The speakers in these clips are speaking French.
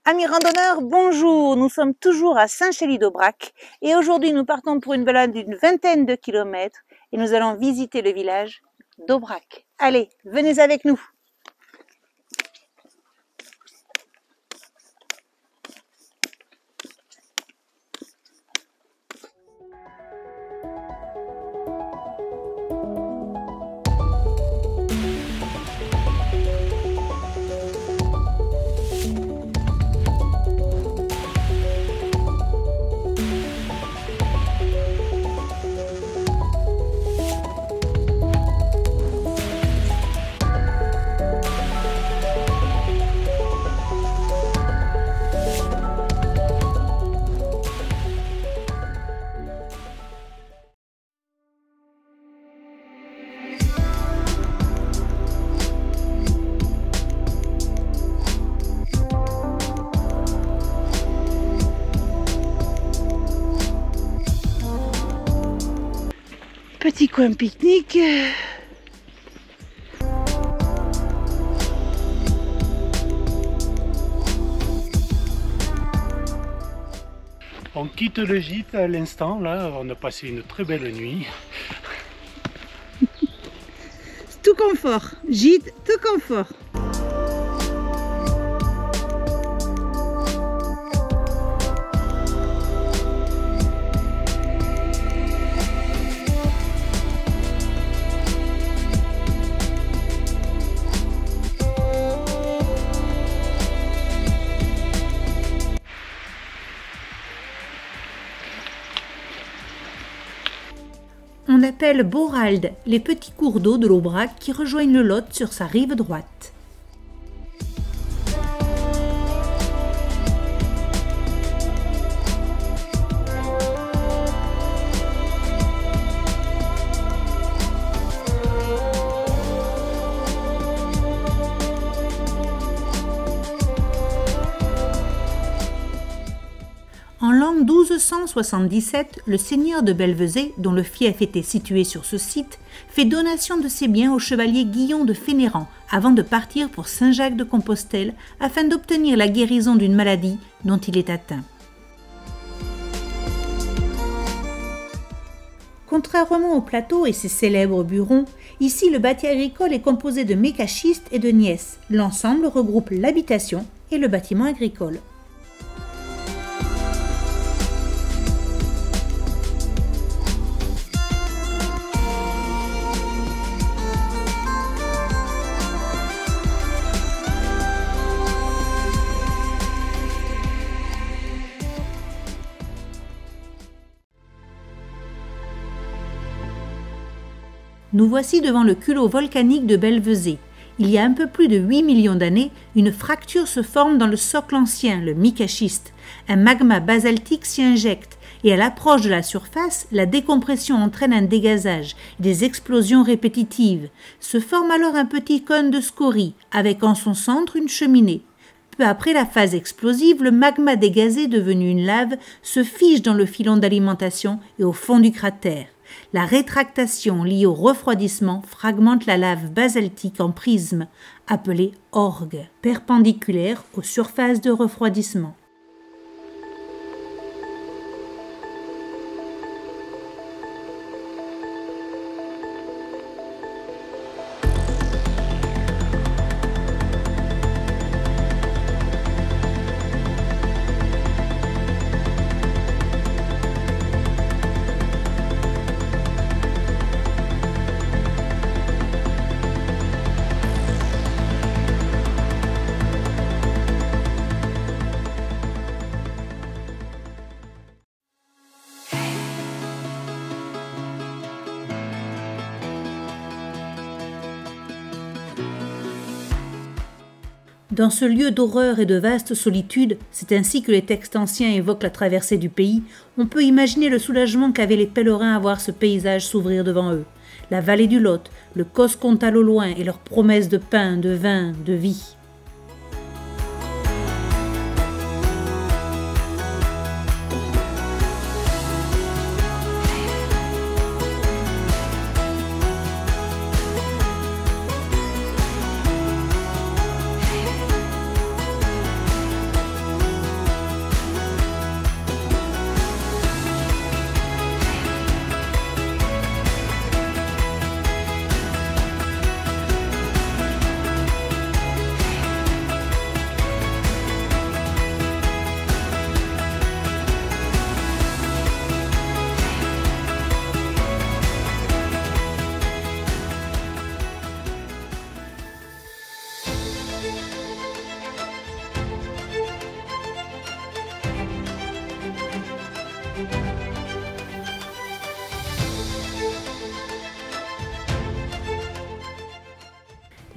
Amis randonneurs, bonjour, nous sommes toujours à Saint-Chély-d'Aubrac et aujourd'hui nous partons pour une balade d'une vingtaine de kilomètres et nous allons visiter le village d'Aubrac. Allez, venez avec nous. Petit coin pique-nique. On quitte le gîte à l'instant, là, on a passé une très belle nuit. Tout confort, gîte, tout confort. On appelle Boralde les petits cours d'eau de l'Aubrac qui rejoignent le Lot sur sa rive droite. En l'an 1277, le seigneur de Belvezet, dont le fief était situé sur ce site, fait donation de ses biens au chevalier Guillon de Fénéran avant de partir pour Saint-Jacques-de-Compostelle afin d'obtenir la guérison d'une maladie dont il est atteint. Contrairement au plateau et ses célèbres burons, ici le bâti agricole est composé de mécachistes et de gneiss. L'ensemble regroupe l'habitation et le bâtiment agricole. Nous voici devant le culot volcanique de Belvezet. Il y a un peu plus de 8 millions d'années, une fracture se forme dans le socle ancien, le micaschiste. Un magma basaltique s'y injecte et à l'approche de la surface, la décompression entraîne un dégazage, des explosions répétitives. Se forme alors un petit cône de scorie, avec en son centre une cheminée. Peu après la phase explosive, le magma dégazé devenu une lave se fige dans le filon d'alimentation et au fond du cratère. La rétractation liée au refroidissement fragmente la lave basaltique en prismes, appelés orgues, perpendiculaires aux surfaces de refroidissement. Dans ce lieu d'horreur et de vaste solitude, c'est ainsi que les textes anciens évoquent la traversée du pays, on peut imaginer le soulagement qu'avaient les pèlerins à voir ce paysage s'ouvrir devant eux. La vallée du Lot, le Causse Comtal au loin et leurs promesses de pain, de vin, de vie.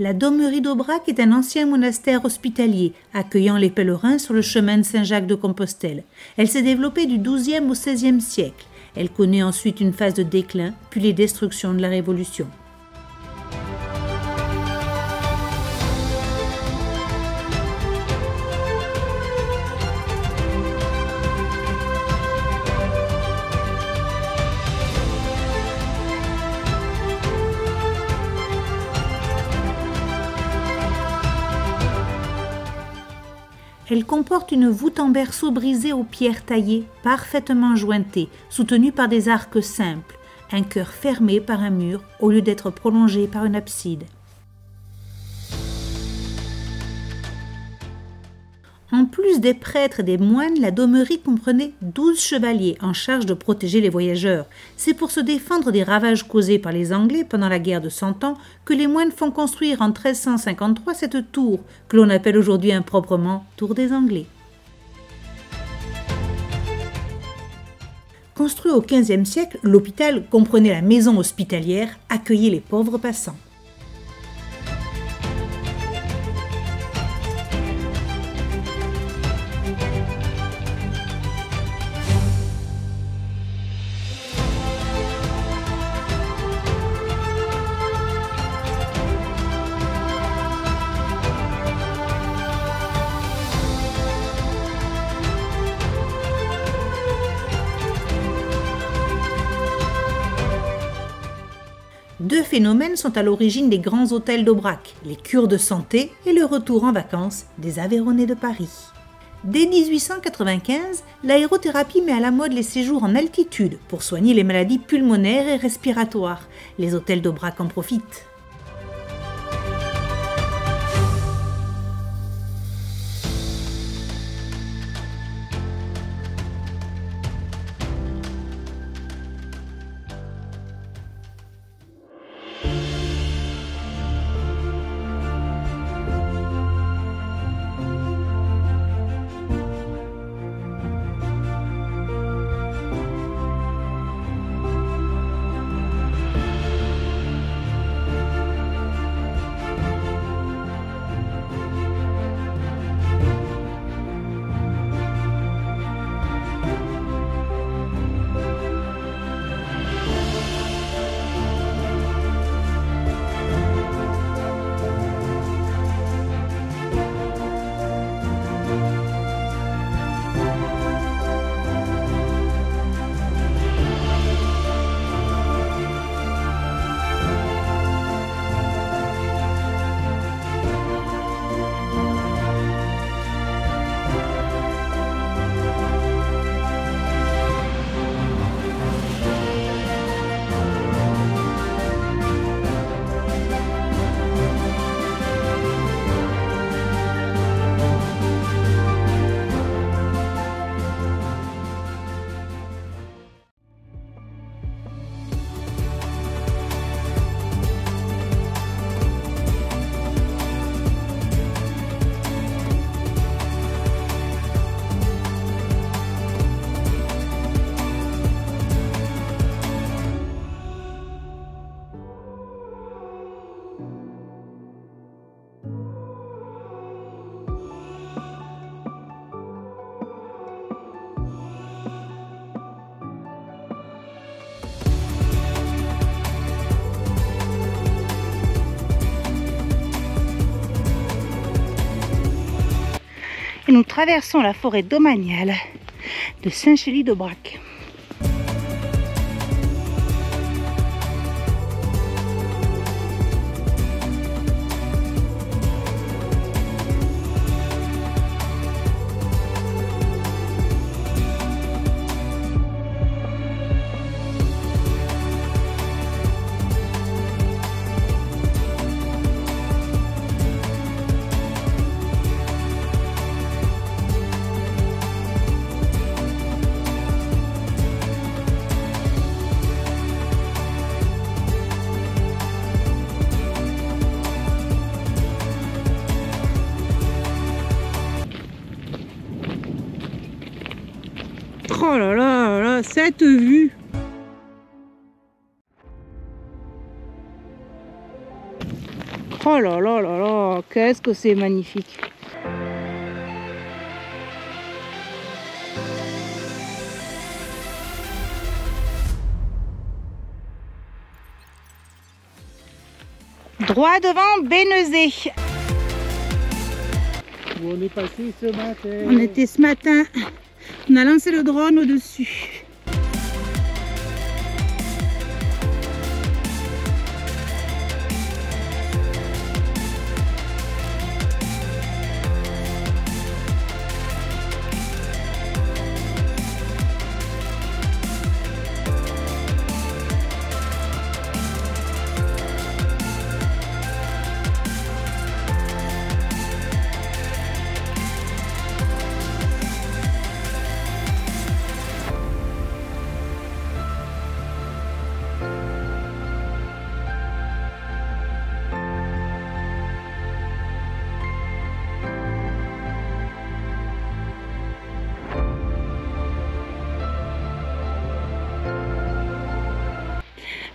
La Domerie d'Aubrac est un ancien monastère hospitalier, accueillant les pèlerins sur le chemin de Saint-Jacques de Compostelle. Elle s'est développée du XIIe au XVIe siècle. Elle connaît ensuite une phase de déclin, puis les destructions de la Révolution. Elle comporte une voûte en berceau brisé aux pierres taillées, parfaitement jointée, soutenue par des arcs simples, un chœur fermé par un mur au lieu d'être prolongé par une abside. En plus des prêtres et des moines, la Domerie comprenait 12 chevaliers en charge de protéger les voyageurs. C'est pour se défendre des ravages causés par les Anglais pendant la guerre de Cent Ans que les moines font construire en 1353 cette tour, que l'on appelle aujourd'hui improprement Tour des Anglais. Construit au XVe siècle, l'hôpital comprenait la maison hospitalière, accueillait les pauvres passants. Deux phénomènes sont à l'origine des grands hôtels d'Aubrac, les cures de santé et le retour en vacances des Aveyronnais de Paris. Dès 1895, l'aérothérapie met à la mode les séjours en altitude pour soigner les maladies pulmonaires et respiratoires. Les hôtels d'Aubrac en profitent. Et nous traversons la forêt domaniale de Saint-Chély-d'Aubrac. Oh là là là, cette vue! Oh là là là là, qu'est-ce que c'est magnifique! Droit devant Bénezet. Où on est passé ce matin? On était ce matin, on a lancé le drone au-dessus.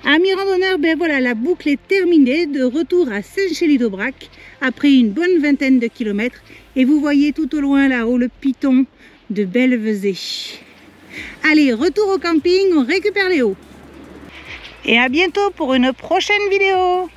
Amis randonneurs, ben voilà, la boucle est terminée, de retour à Saint-Chély-d'Aubrac après une bonne vingtaine de kilomètres. Et vous voyez tout au loin là-haut le piton de Belvezet. Allez, retour au camping, on récupère les hauts. Et à bientôt pour une prochaine vidéo.